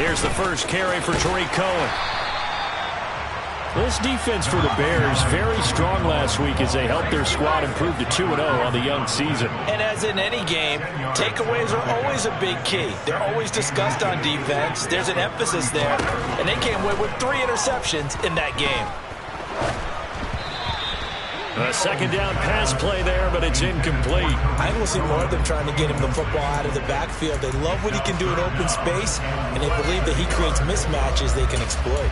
Here's the first carry for Tariq Cohen. This defense for the Bears, very strong last week as they helped their squad improve to 2-0 on the young season. And as in any game, takeaways are always a big key. They're always discussed on defense. There's an emphasis there, and they came away with 3 interceptions in that game. A second down pass play there, but it's incomplete. I think we'll see more of them trying to get him the football out of the backfield. They love what he can do in open space, and they believe that he creates mismatches they can exploit.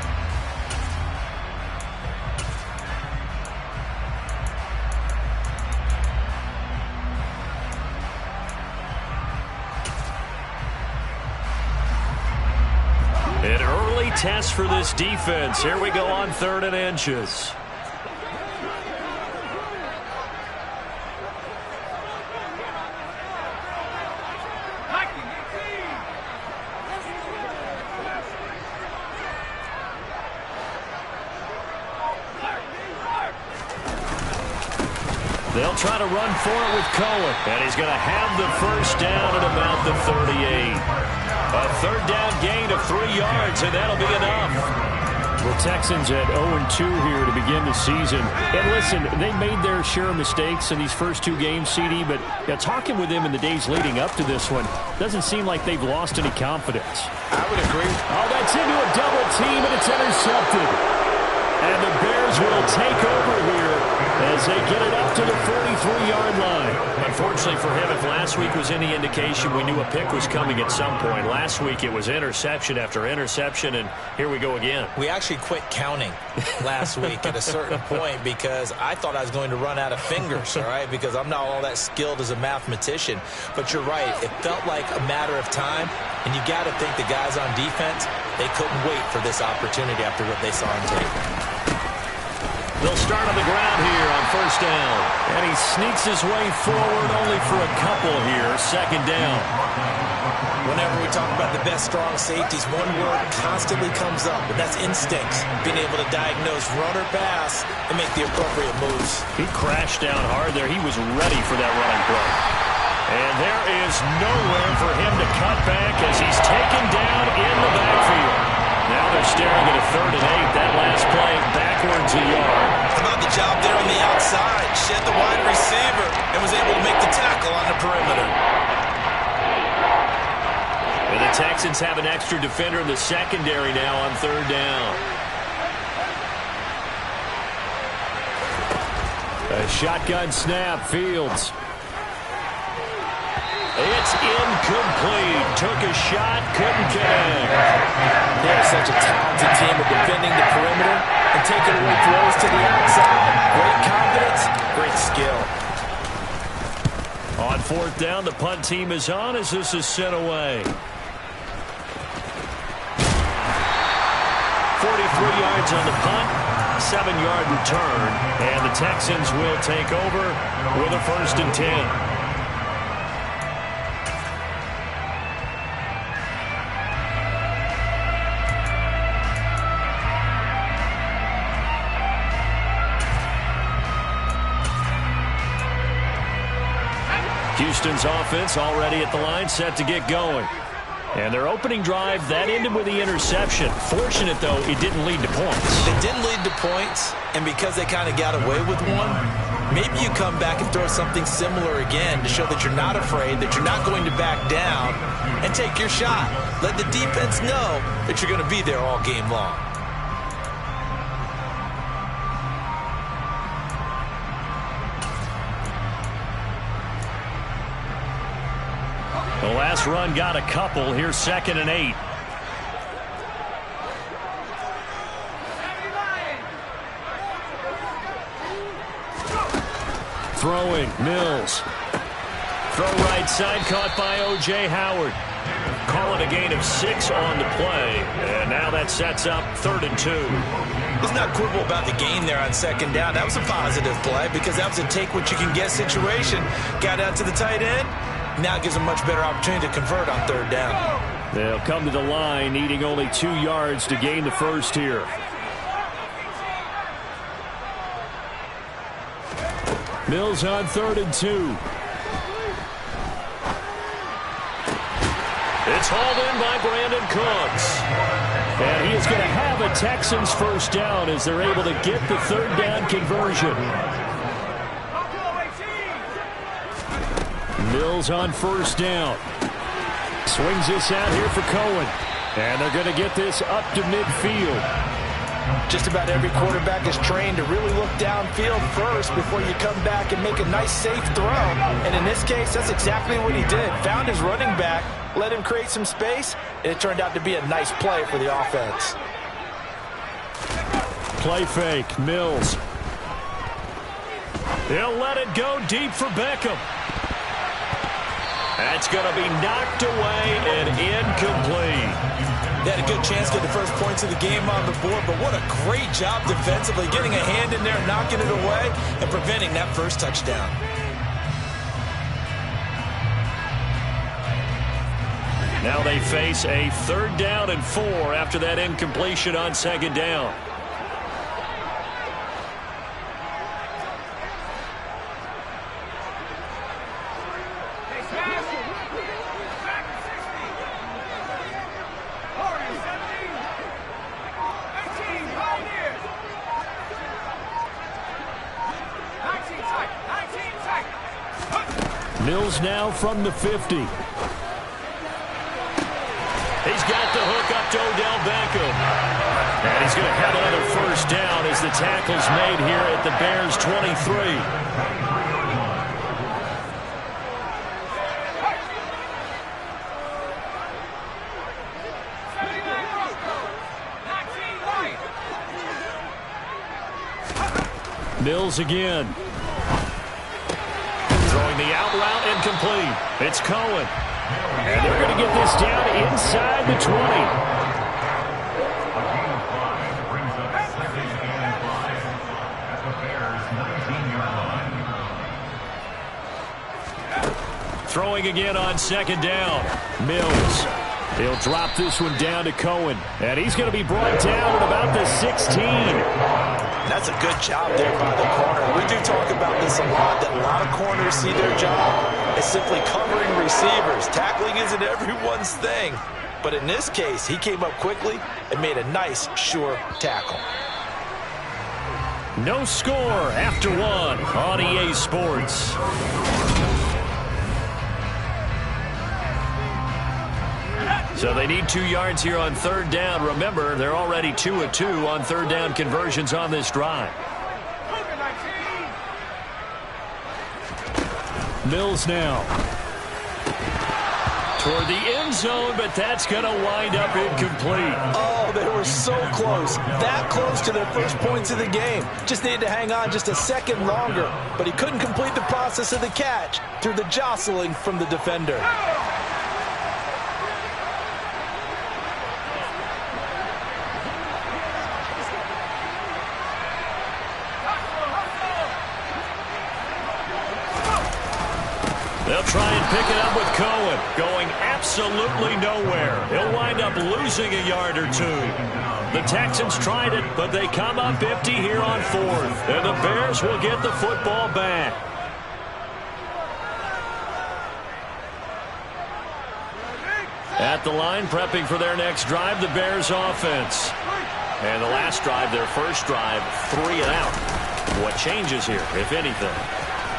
An early test for this defense. Here we go on 3rd and inches. They'll try to run for it with Cohen. And he's going to have the first down at about the 38. A 3rd down gain of 3 yards, and that'll be enough. Well, Texans at 0-2 here to begin the season. And listen, they made their share of mistakes in these first 2 games, CD, but talking with them in the days leading up to this one, doesn't seem like they've lost any confidence. I would agree. Oh, that's into a double team, and it's intercepted. And the Bears will take over here as they get it up to the 43-yard line. Unfortunately for him, if last week was any indication, we knew a pick was coming at some point. Last week it was interception after interception, and here we go again. We actually quit counting last week at a certain point because I thought I was going to run out of fingers, all right, because I'm not all that skilled as a mathematician. But you're right. It felt like a matter of time, and you got to think the guys on defense, they couldn't wait for this opportunity after what they saw on tape. They'll start on the ground here on 1st down. And he sneaks his way forward only for a couple here. 2nd down. Whenever we talk about the best strong safeties, one word constantly comes up, and that's instincts. Being able to diagnose run or pass and make the appropriate moves. He crashed down hard there. He was ready for that running play. And there is nowhere for him to cut back as he's taken down in the backfield. Now they're staring at a 3rd and 8. That last play backwards a yard. How about the job there on the outside? Shed the wide receiver and was able to make the tackle on the perimeter. And the Texans have an extra defender in the secondary now on 3rd down. A shotgun snap, Fields. It's incomplete. Took a shot, couldn't connect. They're such a talented team at defending the perimeter and taking away throws to the outside. Great confidence, great skill. On 4th down, the punt team is on as this is sent away. 43 yards on the punt, 7-yard return, and the Texans will take over with a 1st and 10. Houston's offense already at the line, set to get going. And their opening drive, that ended with the interception. Fortunate, though, it didn't lead to points. It didn't lead to points, and because they kind of got away with one, maybe you come back and throw something similar again to show that you're not afraid, that you're not going to back down, and take your shot. Let the defense know that you're going to be there all game long. The last run got a couple. Here's 2nd and 8. Throwing, Mills. Throw right side, caught by O.J. Howard. Call it a gain of 6 on the play. And now that sets up 3rd and 2. Let's not quibble about the gain there on 2nd down. That was a positive play because that was a take-what-you-can-get situation. Got out to the tight end. Now it gives them a much better opportunity to convert on 3rd down. They'll come to the line, needing only 2 yards to gain the first here. Mills on 3rd and 2. It's hauled in by Brandon Cooks. And he is going to have a Texans first down as they're able to get the third down conversion. Mills on first down. Swings this out here for Cohen. And they're going to get this up to midfield. Just about every quarterback is trained to really look downfield first before you come back and make a nice, safe throw. And in this case, that's exactly what he did. Found his running back, let him create some space, and it turned out to be a nice play for the offense. Play fake, Mills. He'll let it go deep for Beckham. That's going to be knocked away and incomplete. They had a good chance to get the first points of the game on the board, but what a great job defensively, getting a hand in there, knocking it away, and preventing that first touchdown. Now they face a 3rd down and 4 after that incompletion on 2nd down. Mills now from the 50. He's got the hook up to Odell Beckham. And he's going to have another first down as the tackle's made here at the Bears' 23. Mills again. Throwing the out route incomplete. It's Cohen. And they're going to get this down inside the 20. Throwing again on 2nd down. Mills. He'll drop this one down to Cohen. And he's going to be brought down at about the 16. That's a good job there by the corner. We do talk about this a lot, that a lot of corners see their job as simply covering receivers. Tackling isn't everyone's thing. But in this case, he came up quickly and made a nice, sure tackle. No score after 1 on EA Sports. So they need 2 yards here on 3rd down. Remember, they're already 2 of 2 on 3rd down conversions on this drive. Mills now. Toward the end zone, but that's going to wind up incomplete. Oh, they were so close. That close to their first points of the game. Just needed to hang on just a second longer. But he couldn't complete the process of the catch through the jostling from the defender. They'll try and pick it up with Cohen, going absolutely nowhere. He'll wind up losing a yard or 2. The Texans tried it, but they come up empty here on 4th. And the Bears will get the football back. At the line, prepping for their next drive, the Bears offense. And the last drive, their first drive, 3 and out. What changes here, if anything?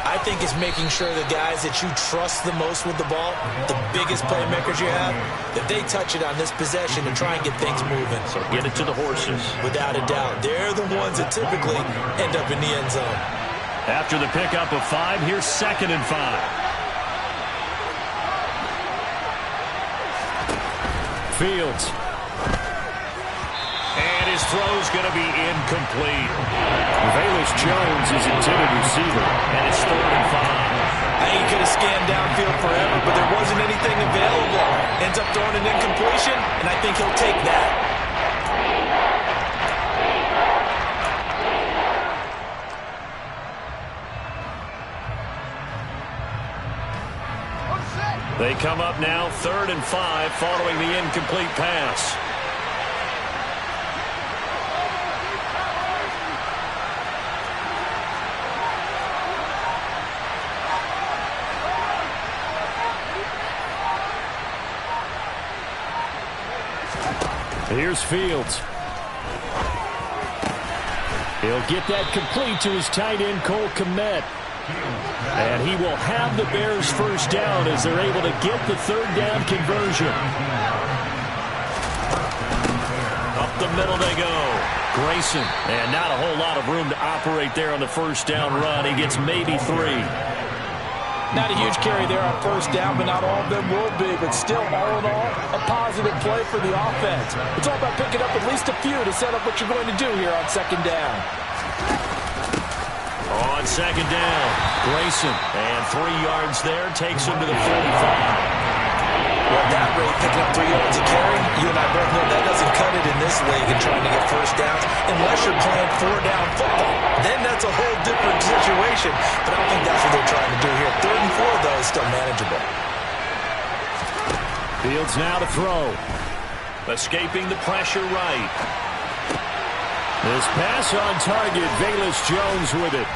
I think it's making sure the guys that you trust the most with the ball, the biggest playmakers you have, that they touch it on this possession to try and get things moving. So get it to the horses. Without a doubt. They're the ones that typically end up in the end zone. After the pickup of 5, here's 2nd and 5. Fields. And his throw's going to be incomplete. Velus Jones is intended receiver, and it's 3rd and 5. I think he could have scanned downfield forever, but there wasn't anything available. Ends up throwing an incompletion, and I think he'll take that. They come up now 3rd and 5 following the incomplete pass. Here's Fields. He'll get that complete to his tight end, Cole Kmet. And he will have the Bears first down as they're able to get the third down conversion. Up the middle they go. Grayson. And not a whole lot of room to operate there on the first down run. He gets maybe 3. Not a huge carry there on first down, but not all of them will be. But still, all in all, a positive play for the offense. It's all about picking up at least a few to set up what you're going to do here on second down. On second down, Grayson. And 3 yards there takes him to the 45. Well, at that rate, picking up 3 yards a carry, you and I both know that doesn't cut it in this league and trying to get first downs unless you're playing 4-down football. Then that's a whole different situation. But I don't think that's what they're trying to do here. 3rd and 4, though, is still manageable. Fields now to throw. Escaping the pressure right. This pass on target, Velus Jones with it.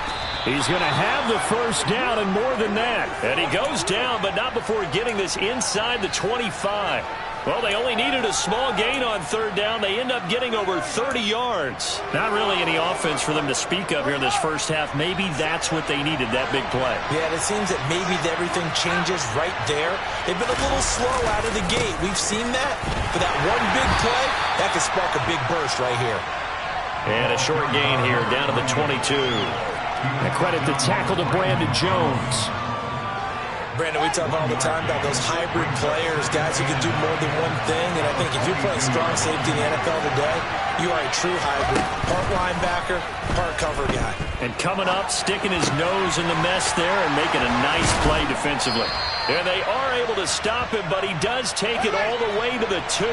He's going to have the first down and more than that. And he goes down, but not before getting this inside the 25. Well, they only needed a small gain on third down. They end up getting over 30 yards. Not really any offense for them to speak of here in this first half. Maybe that's what they needed, that big play. Yeah, it seems that maybe everything changes right there. They've been a little slow out of the gate. We've seen that. But that one big play, that could spark a big burst right here. And a short gain here down to the 22. And credit the tackle to Brandon Jones. Brandon, we talk all the time about those hybrid players, guys who can do more than one thing. And I think if you're playing strong safety in the NFL today, you are a true hybrid. Part linebacker, part cover guy. And coming up, sticking his nose in the mess there and making a nice play defensively. And they are able to stop him, but he does take it all the way to the 2.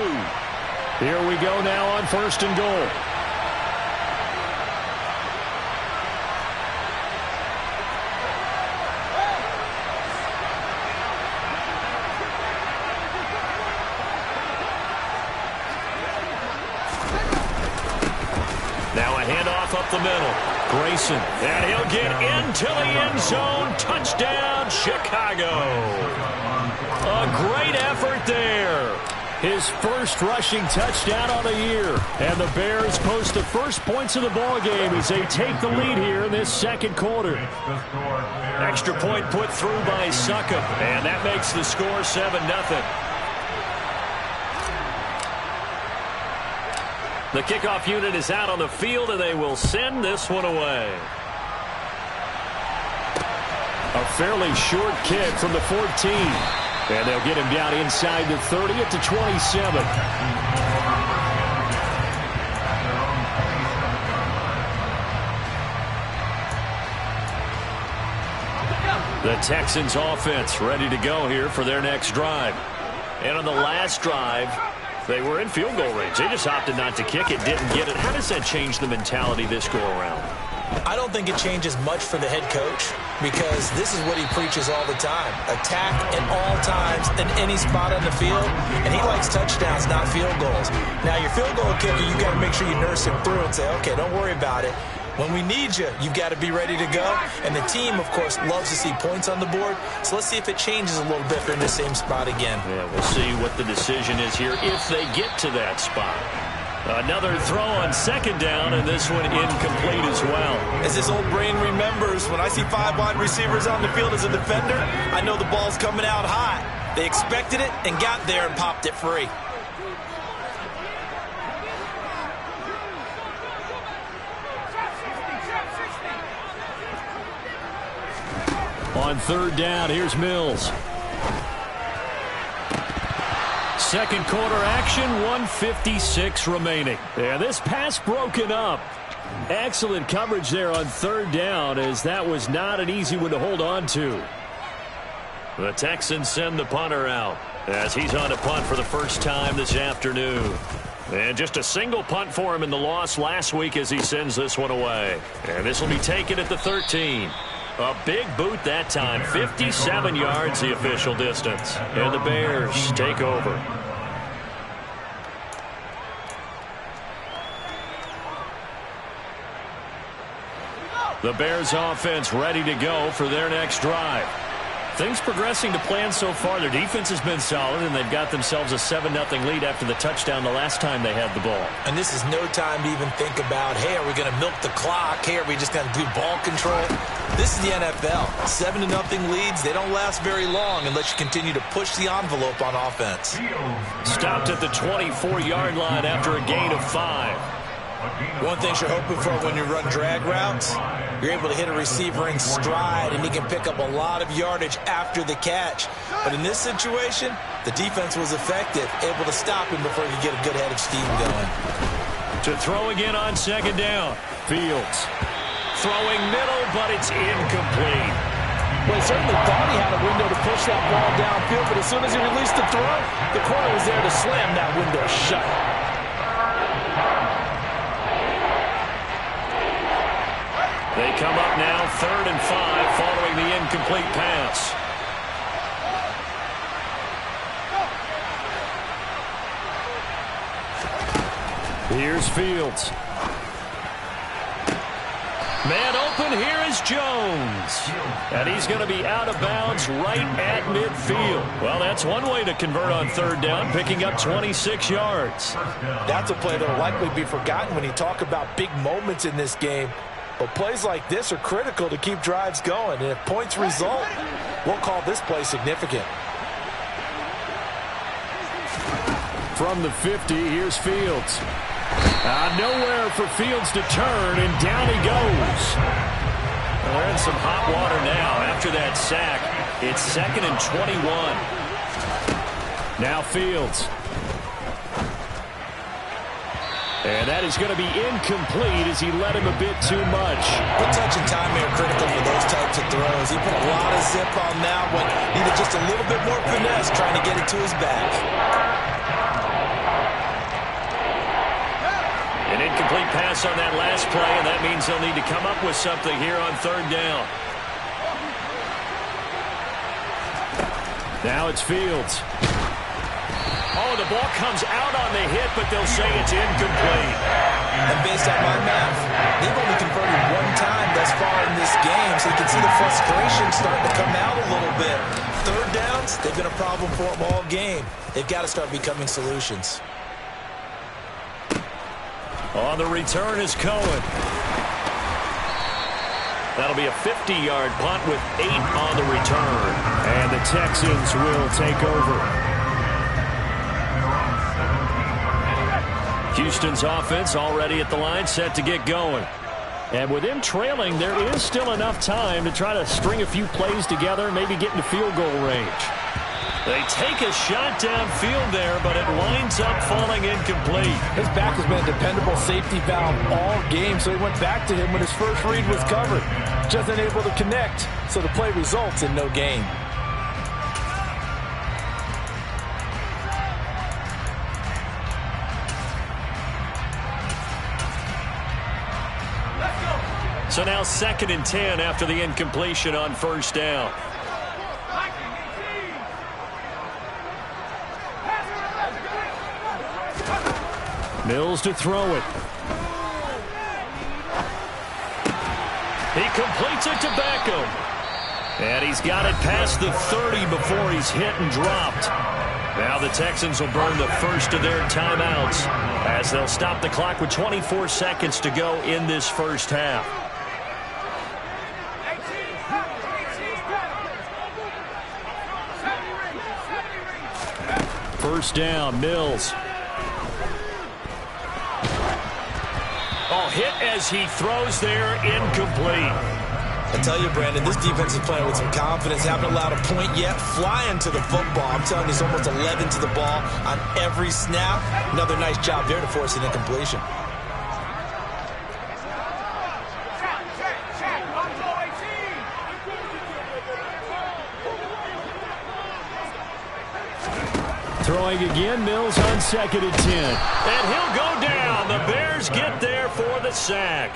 Here we go now on 1st and goal. Now a handoff up the middle. Grayson. And he'll get into the end zone. Touchdown, Chicago. A great effort there. His first rushing touchdown on the year. And the Bears post the first points of the ball game as they take the lead here in this second quarter. Extra point put through by Succop. And that makes the score 7-0. The kickoff unit is out on the field, and they will send this one away. A fairly short kick from the 14. And they'll get him down inside the 30 at the 27. The Texans offense ready to go here for their next drive. And on the last drive, they were in field goal range. They just opted not to kick it, didn't get it. How does that change the mentality this go around? I don't think it changes much for the head coach because this is what he preaches all the time. Attack at all times in any spot on the field, and he likes touchdowns, not field goals. Now, your field goal kicker, you got to make sure you nurse him through and say, okay, don't worry about it. When we need you, you've got to be ready to go. And the team, of course, loves to see points on the board. So let's see if it changes a little bit if they're in the same spot again. Yeah, we'll see what the decision is here if they get to that spot. Another throw on second down, and this one incomplete as well. As this old brain remembers, when I see 5 wide receivers on the field as a defender, I know the ball's coming out hot. They expected it and got there and popped it free. On third down, here's Mills. Second quarter action, 1:56 remaining. And this pass broken up. Excellent coverage there on third down, as that was not an easy one to hold on to. The Texans send the punter out as he's on a punt for the first time this afternoon. And just a single punt for him in the loss last week as he sends this one away. And this will be taken at the 13. A big boot that time, 57 yards the official distance. And the Bears take over. The Bears offense ready to go for their next drive. Things progressing to plan so far. Their defense has been solid, and they've got themselves a 7-0 lead after the touchdown the last time they had the ball. And this is no time to even think about, hey, are we going to milk the clock? Hey, are we just going to do ball control? This is the NFL. 7-0 leads, they don't last very long unless you continue to push the envelope on offense. Stopped at the 24-yard line after a gain of 5. One thing you're hoping for when you run drag routes, you're able to hit a receiver in stride, and he can pick up a lot of yardage after the catch. But in this situation, the defense was effective, able to stop him before he could get a good head of steam going. To throw again on 2nd down. Fields throwing middle, but it's incomplete. Well, he certainly thought he had a window to push that ball downfield, but as soon as he released the throw, the corner was there to slam that window shut. They come up now 3rd and 5 following the incomplete pass. Here's Fields. Man open, here is Jones. And he's going to be out of bounds right at midfield. Well, that's one way to convert on 3rd down, picking up 26 yards. That's a play that will likely be forgotten when you talk about big moments in this game. But plays like this are critical to keep drives going. And if points result, we'll call this play significant. From the 50, here's Fields. Nowhere for Fields to turn, and down he goes. Well, they're in some hot water now after that sack. It's 2nd and 21. Now Fields. And that is going to be incomplete as he led him a bit too much. Good touch and time are critical for those types of throws. He put a lot of zip on that one. Needed just a little bit more finesse trying to get it to his back. An incomplete pass on that last play, and that means they'll need to come up with something here on 3rd down. Now it's Fields. Oh, the ball comes out on the hit, but they'll say it's incomplete. And based on my math, they've only converted one time thus far in this game, so you can see the frustration starting to come out a little bit. 3rd downs, they've been a problem for them all game. They've got to start becoming solutions. On the return is Cohen. That'll be a 50-yard punt with 8 on the return. And the Texans will take over. Houston's offense already at the line, set to get going. And with them trailing, there is still enough time to try to string a few plays together and maybe get into field goal range. They take a shot downfield there, but it winds up falling incomplete. His back has been a dependable safety valve all game, so he went back to him when his first read was covered. Just unable to connect, so the play results in no gain. So now 2nd and 10 after the incompletion on 1st down. Mills to throw it. He completes it to Beckham. And he's got it past the 30 before he's hit and dropped. Now the Texans will burn the first of their timeouts as they'll stop the clock with 24 seconds to go in this first half. First down, Mills. Oh, hit as he throws there, incomplete. I tell you, Brandon, this defense is playing with some confidence. Haven't allowed a point yet. Flying to the football. I'm telling you, it's almost 11 to the ball on every snap. Another nice job there to force an incompletion. Throwing again, Mills on 2nd and 10. And he'll go down. The Bears get there for the sack.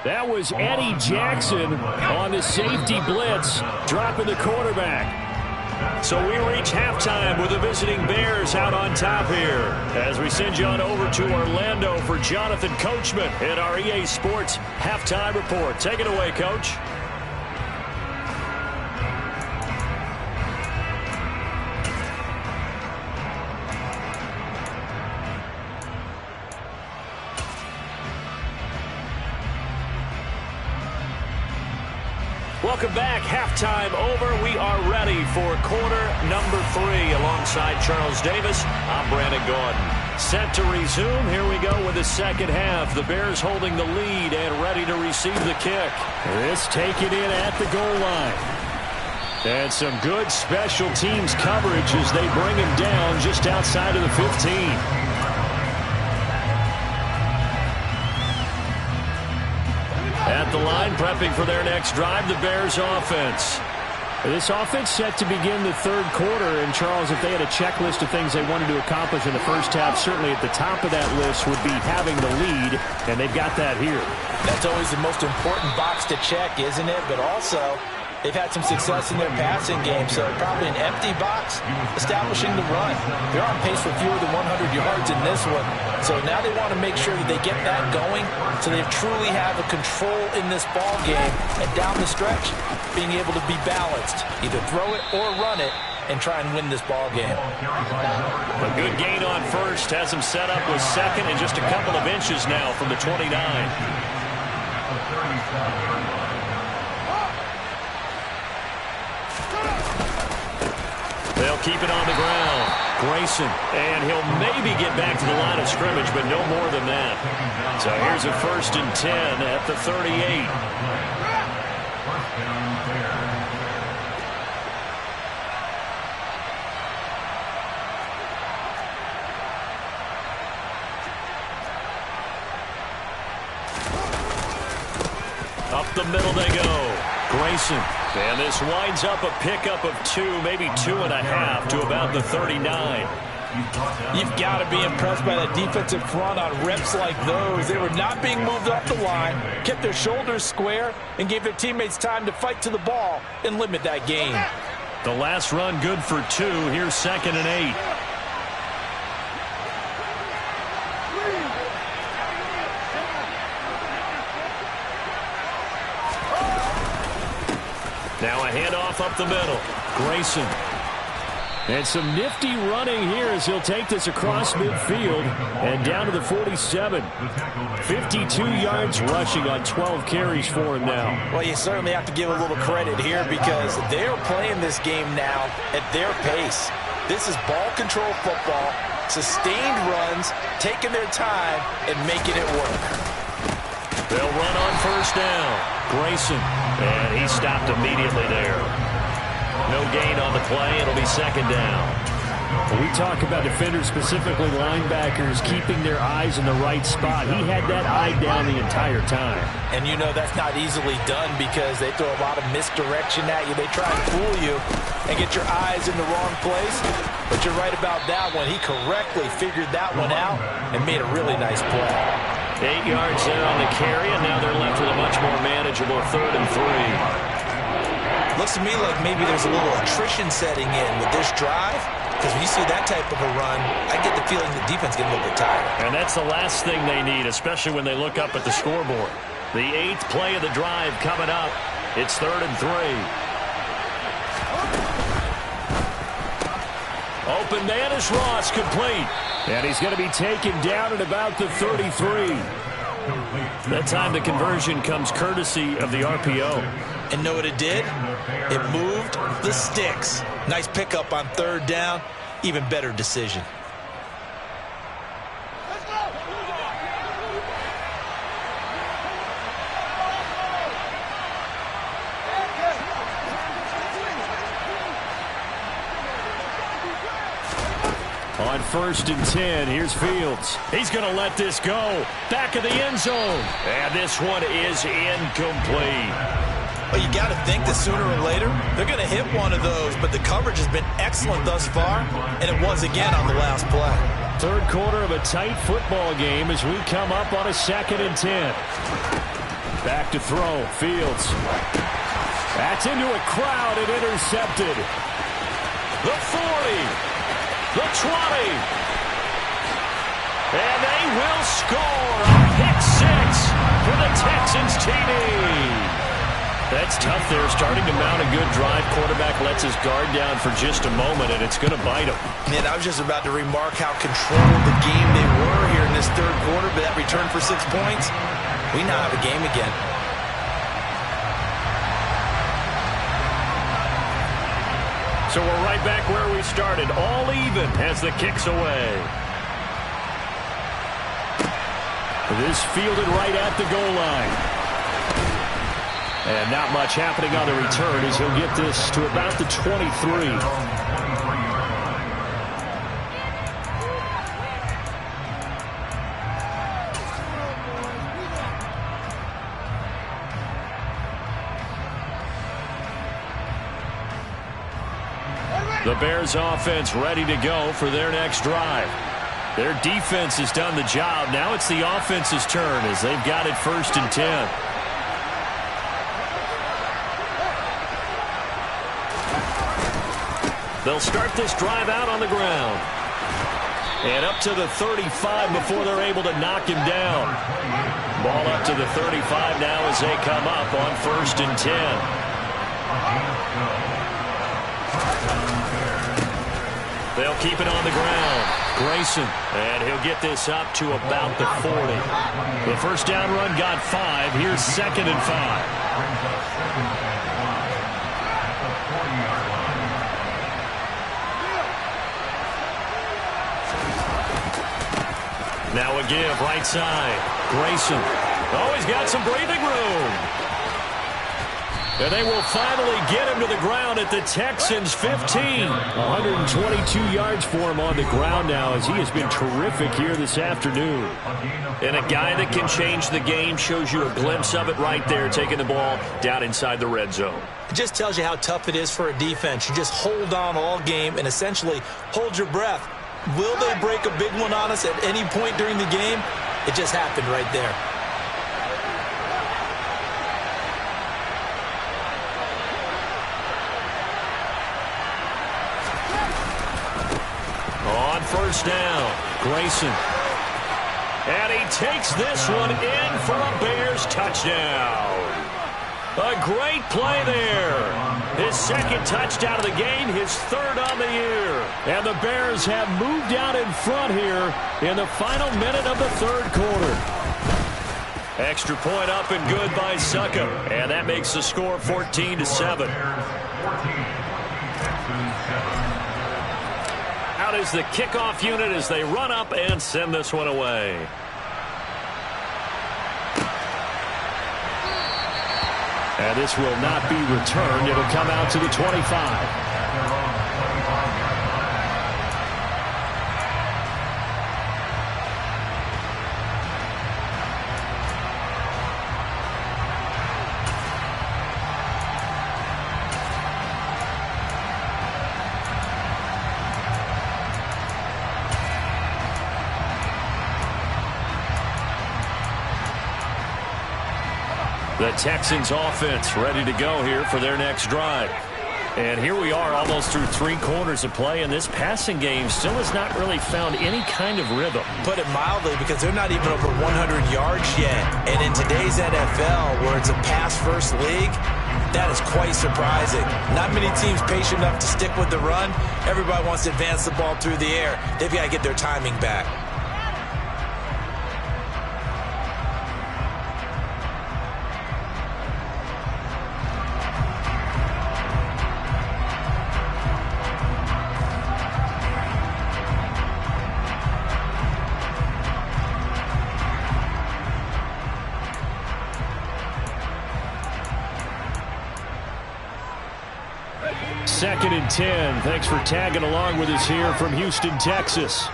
That was Eddie Jackson on the safety blitz, dropping the quarterback. So we reach halftime with the visiting Bears out on top here as we send you on over to Orlando for Jonathan Coachman in our EA Sports Halftime Report. Take it away, Coach. Welcome back. Halftime over. We are ready for quarter number 3. Alongside Charles Davis, I'm Brandon Gordon. Set to resume. Here we go with the second half. The Bears holding the lead and ready to receive the kick. This taken in at the goal line. And some good special teams coverage as they bring him down just outside of the 15. At the line, prepping for their next drive, the Bears offense. This offense set to begin the third quarter. And, Charles, if they had a checklist of things they wanted to accomplish in the first half, certainly at the top of that list would be having the lead, and they've got that here. That's always the most important box to check, isn't it? But also, they've had some success in their passing game, so probably an empty box establishing the run. They're on pace for fewer than 100 yards in this one. So now they want to make sure that they get that going so they truly have a control in this ball game. And down the stretch, being able to be balanced. Either throw it or run it and try and win this ball game. A good gain on first has him set up with second and just a couple of inches now from the 29. They'll keep it on the ground. Grayson, and he'll maybe get back to the line of scrimmage, but no more than that. So here's a 1st and 10 at the 38. Up the middle they go. Grayson. And this winds up a pickup of 2, maybe 2.5 to about the 39. You've got to be impressed by that defensive front on reps like those. They were not being moved up the line, kept their shoulders square, and gave their teammates time to fight to the ball and limit that gain. The last run good for 2. Here's 2nd and 8. Now a handoff up the middle. Grayson. And some nifty running here as he'll take this across midfield and down to the 47. 52 yards rushing on 12 carries for him now. Well, you certainly have to give a little credit here because they're playing this game now at their pace. This is ball control football, sustained runs, taking their time and making it work. They'll run on first down. Grayson, and he stopped immediately there. No gain on the play. It'll be 2nd down. When we talk about defenders, specifically linebackers, keeping their eyes in the right spot. He had that eye down the entire time. And you know that's not easily done because they throw a lot of misdirection at you. They try to fool you and get your eyes in the wrong place. But you're right about that one. He correctly figured that one out and made a really nice play. 8 yards there on the carry, and now they're left with a much more manageable 3rd and 3. Looks to me like maybe there's a little attrition setting in with this drive, because when you see that type of a run, I get the feeling the defense getting a little bit tired. And that's the last thing they need, especially when they look up at the scoreboard. The 8th play of the drive coming up. It's 3rd and 3. Open man is Ross, complete. And he's going to be taken down at about the 33. That time the conversion comes courtesy of the RPO. And know what it did? It moved the sticks. Nice pickup on 3rd down. Even better decision. On 1st and 10, here's Fields. He's going to let this go. Back of the end zone. And this one is incomplete. Well, you got to think that sooner or later, they're going to hit one of those. But the coverage has been excellent thus far, and it was again on the last play. 3rd quarter of a tight football game as we come up on a 2nd and 10. Back to throw. Fields. That's into a crowd and intercepted. The 40. The 20. And they will score a pick 6 for the Texans TD. That's tough there, starting to mount a good drive. Quarterback lets his guard down for just a moment, and it's going to bite him. And I was just about to remark how controlled the game they were here in this 3rd quarter, but that return for 6 points, we now have a game again. So we're right back where we started, all even as the kick's away. This fielded right at the goal line. And not much happening on the return as he'll get this to about the 23. The Bears offense ready to go for their next drive. Their defense has done the job. Now it's the offense's turn as they've got it 1st and 10. They'll start this drive out on the ground. And up to the 35 before they're able to knock him down. Ball up to the 35 now as they come up on 1st and 10. They'll keep it on the ground. Grayson, and he'll get this up to about the 40. The first down run got 5. Here's 2nd and 5. Now a give, right side. Grayson. Oh, he's got some breathing room. And they will finally get him to the ground at the Texans' 15. 122 yards for him on the ground now as he has been terrific here this afternoon. And a guy that can change the game, shows you a glimpse of it right there, taking the ball down inside the red zone. It just tells you how tough it is for a defense. You just hold on all game and essentially hold your breath. Will they break a big one on us at any point during the game? It just happened right there. On 1st down, Grayson. And he takes this one in for a Bears touchdown. A great play there. His 2nd touchdown of the game, his 3rd on the year. And the Bears have moved out in front here in the final minute of the 3rd quarter. Extra point up and good by Suckup. And that makes the score 14-7. Out is the kickoff unit as they run up and send this one away. And this will not be returned. It'll come out to the 25. The Texans offense ready to go here for their next drive. And here we are almost through 3 quarters of play, and this passing game still has not really found any kind of rhythm. Put it mildly, because they're not even over 100 yards yet. And in today's NFL, where it's a pass-first league, that is quite surprising. Not many teams patient enough to stick with the run. Everybody wants to advance the ball through the air. They've got to get their timing back. Second and 10. Thanks for tagging along with us here from Houston, Texas.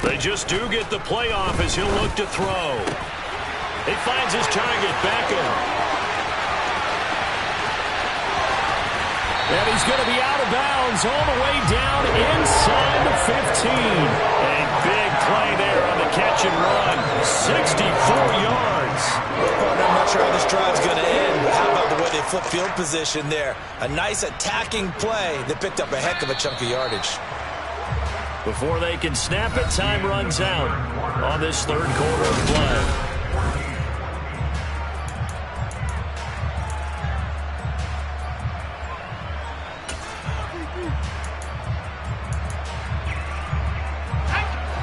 They just do get the playoff as he'll look to throw. He finds his target, Beckham. And he's going to be out of bounds all the way down inside the 15. A big play there on the catch and run. 64 yards. Partner, I'm not sure how this drive's going to end, but how about the way they flip field position there? A nice attacking play that picked up a heck of a chunk of yardage. Before they can snap it, time runs out on this 3rd quarter of play.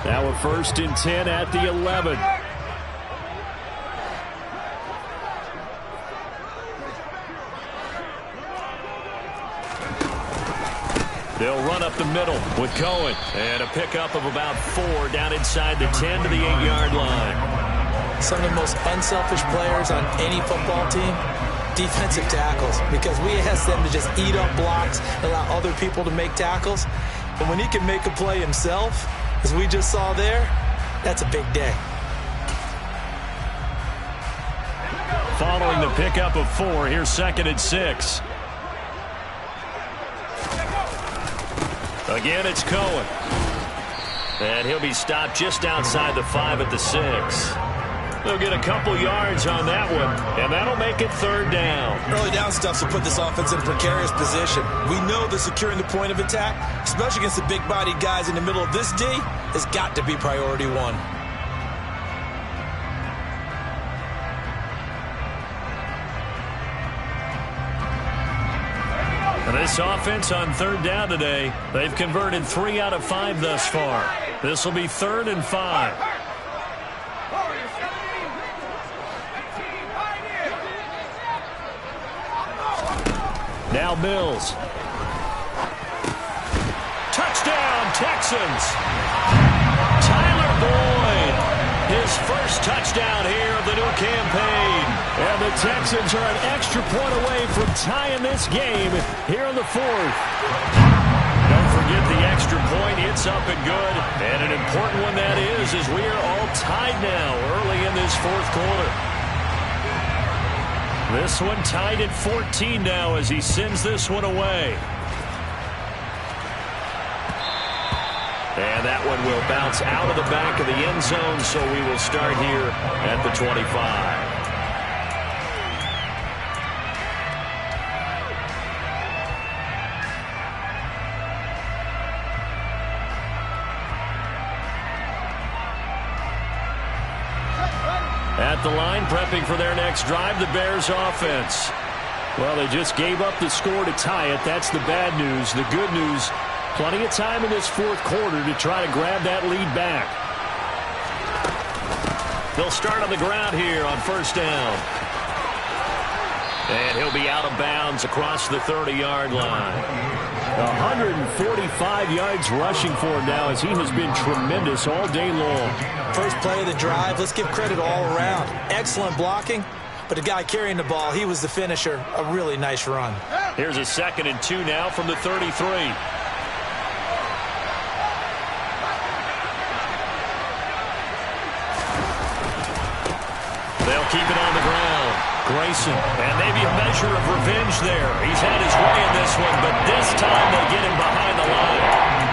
Now a 1st and 10 at the 11. They'll run up the middle with Cohen. And a pickup of about 4 down inside the 10 to the 8-yard line. Some of the most unselfish players on any football team, defensive tackles, because we ask them to just eat up blocks and allow other people to make tackles. But when he can make a play himself, as we just saw there, that's a big day. Following the pickup of 4, here's 2nd and 6. Again, it's Cohen. And he'll be stopped just outside the 5 at the 6. They'll get a couple yards on that one, and that'll make it 3rd down. Early down stuff to put this offense in a precarious position. We know that securing the point of attack, especially against the big-bodied guys in the middle of this D, has got to be priority 1. This offense on 3rd down today, they've converted 3 out of 5 thus far. This will be 3rd and 5. Now Mills. Touchdown, Texans. Tyler Boyd, his first touchdown here of the new campaign. And the Texans are an extra point away from tying this game here in the 4th. Don't forget the extra point. It's up and good. And an important one that is, as we are all tied now early in this 4th quarter. This one tied at 14 now as he sends this one away. And that one will bounce out of the back of the end zone, so we will start here at the 25. At the line, prepping for their next drive, the Bears offense. Well, they just gave up the score to tie it. That's the bad news. The good news, plenty of time in this 4th quarter to try to grab that lead back. They'll start on the ground here on 1st down. And he'll be out of bounds across the 30-yard line. 145 yards rushing for him now as he has been tremendous all day long. First play of the drive, let's give credit all around. Excellent blocking, but the guy carrying the ball, he was the finisher. A really nice run. Here's a 2nd and 2 now from the 33. They'll keep it on the ground. Grayson, and maybe a measure of revenge there. He's had his way in this one, but this time they get him behind the line.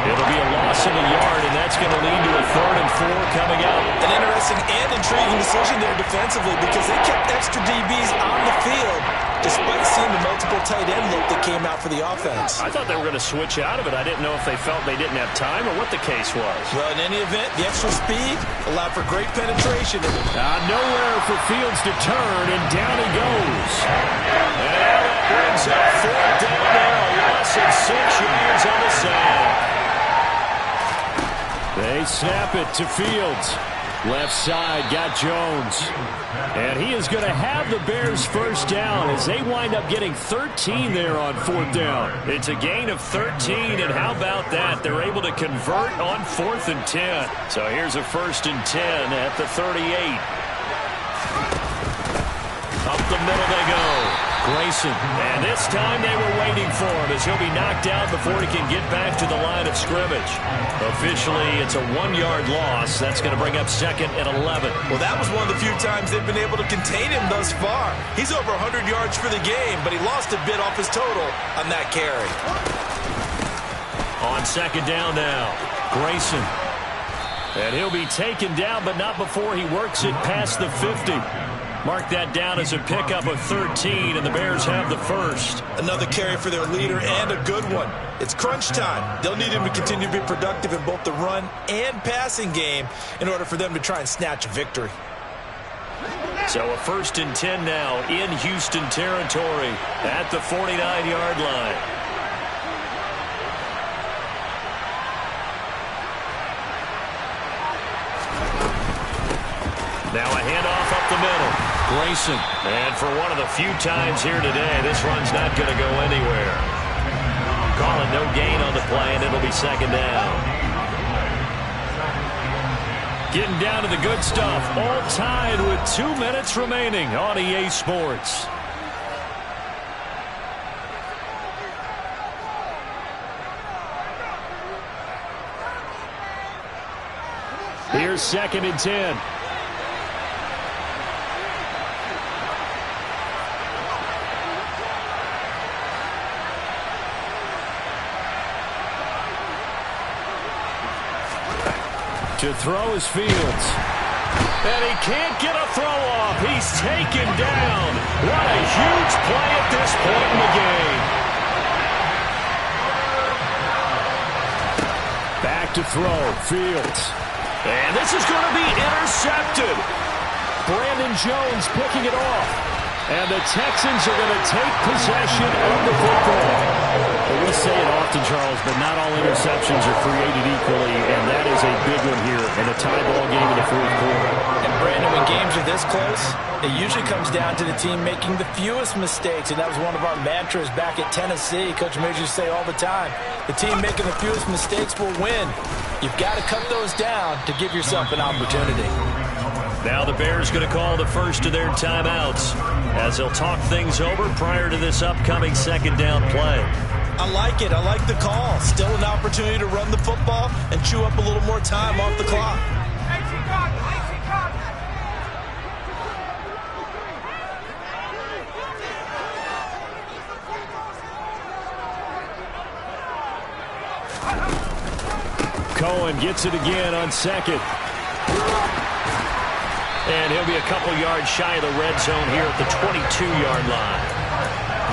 It'll be a loss of a yard, and that's going to lead to a 3rd and 4 coming out. An interesting and intriguing decision there defensively because they kept extra DBs on the field despite seeing the multiple tight end look that came out for the offense. I thought they were going to switch out of it. I didn't know if they felt they didn't have time or what the case was. Well, in any event, the extra speed allowed for great penetration. Nowhere for Fields to turn, and down he goes. And that brings up 4th down there, a loss of 6 yards on the sack. They snap it to Fields. Left side, got Jones. And he is going to have the Bears first down as they wind up getting 13 there on 4th down. It's a gain of 13, and how about that? They're able to convert on 4th and 10. So here's a 1st and 10 at the 38. Up the middle they go. Grayson, and this time they were waiting for him as he'll be knocked out before he can get back to the line of scrimmage. Officially, it's a 1-yard loss. That's going to bring up 2nd and 11. Well, that was one of the few times they've been able to contain him thus far. He's over 100 yards for the game, but he lost a bit off his total on that carry. On 2nd down now, Grayson. And he'll be taken down, but not before he works it past the 50. Mark that down as a pickup of 13, and the Bears have the first. Another carry for their leader, and a good one. It's crunch time. They'll need him to continue to be productive in both the run and passing game in order for them to try and snatch a victory. So a 1st and 10 now in Houston territory at the 49-yard line. Now a handoff up the middle. Grayson. And for one of the few times here today, this run's not going to go anywhere. call it no gain on the play, and it'll be second down. Getting down to the good stuff. All tied with 2 minutes remaining on EA Sports. Here's 2nd and 10. To throw is Fields. And he can't get a throw off. He's taken down. What a huge play at this point in the game. Back to throw. Fields. And this is going to be intercepted. Brandon Jones picking it off. And the Texans are going to take possession of the football. We say it often, Charles, but not all interceptions are created equally, and that is a big one here in a tie ball game in the fourth quarter. And Brandon, when games are this close, it usually comes down to the team making the fewest mistakes, and that was one of our mantras back at Tennessee. Coach Major used to say all the time, the team making the fewest mistakes will win. You've got to cut those down to give yourself an opportunity. Now the Bears going to call the first of their timeouts as they'll talk things over prior to this upcoming second down play. I like it. I like the call. Still an opportunity to run the football and chew up a little more time off the clock. Cohen gets it again on 2nd. And he'll be a couple yards shy of the red zone here at the 22-yard line.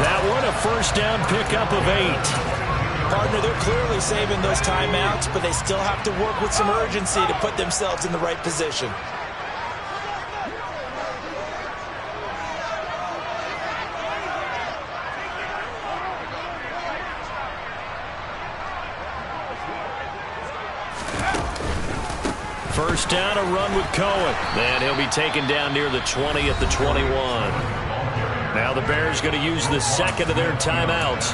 That one, a first down pickup of 8. Partner, they're clearly saving those timeouts, but they still have to work with some urgency to put themselves in the right position. First down, a run with Cohen. Then he'll be taken down near the 20 at the 21. Now the Bears going to use the second of their timeouts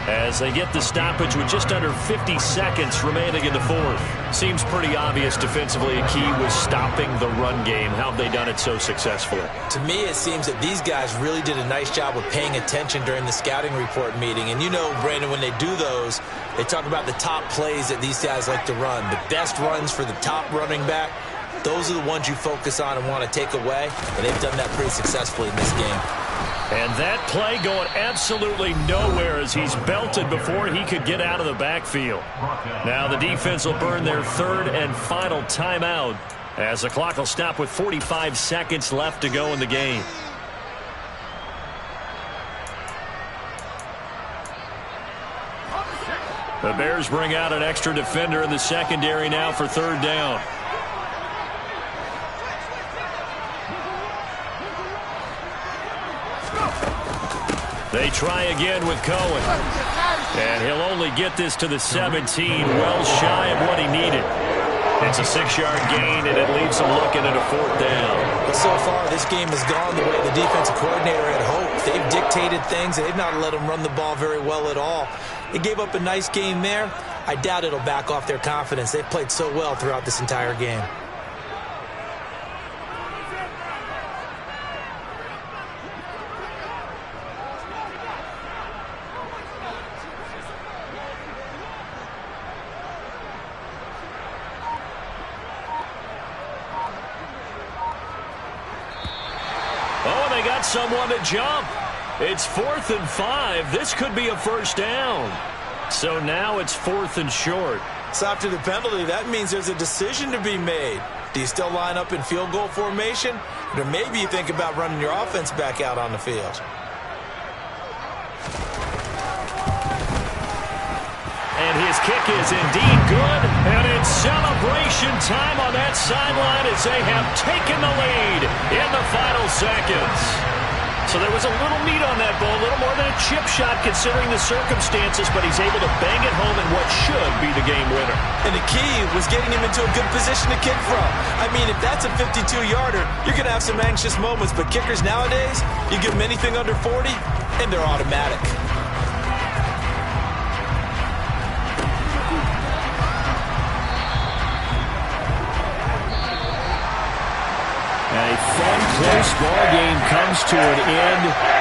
as they get the stoppage with just under 50 seconds remaining in the fourth. Seems pretty obvious defensively a key was stopping the run game. How have they done it so successfully? To me, it seems that these guys really did a nice job of paying attention during the scouting report meeting. And you know, Brandon, when they do those, they talk about the top plays that these guys like to run. The best runs for the top running back, those are the ones you focus on and want to take away. And they've done that pretty successfully in this game. And that play going absolutely nowhere as he's belted before he could get out of the backfield. Now the defense will burn their third and final timeout as the clock will stop with 45 seconds left to go in the game. The Bears bring out an extra defender in the secondary now for third down. They try again with Cohen. And he'll only get this to the 17, well shy of what he needed. It's a 6-yard gain, and it leaves him looking at a fourth down. But so far, this game has gone the way the defensive coordinator had hoped. They've dictated things. They've not let him run the ball very well at all. They gave up a nice game there. I doubt it'll back off their confidence. They've played so well throughout this entire game. Oh, they got someone to jump. It's 4th and 5. This could be a first down. So now it's 4th and short. So after the penalty, that means there's a decision to be made. Do you still line up in field goal formation? Or maybe you think about running your offense back out on the field. And his kick is indeed good. And it's celebration time on that sideline as they have taken the lead in the final seconds. So there was a little meat on that ball, a little more than a chip shot considering the circumstances, but he's able to bang it home in what should be the game winner. And the key was getting him into a good position to kick from. I mean, if that's a 52-yarder, you're going to have some anxious moments, but kickers nowadays, you give them anything under 40, and they're automatic. fun, close ball game comes to an end.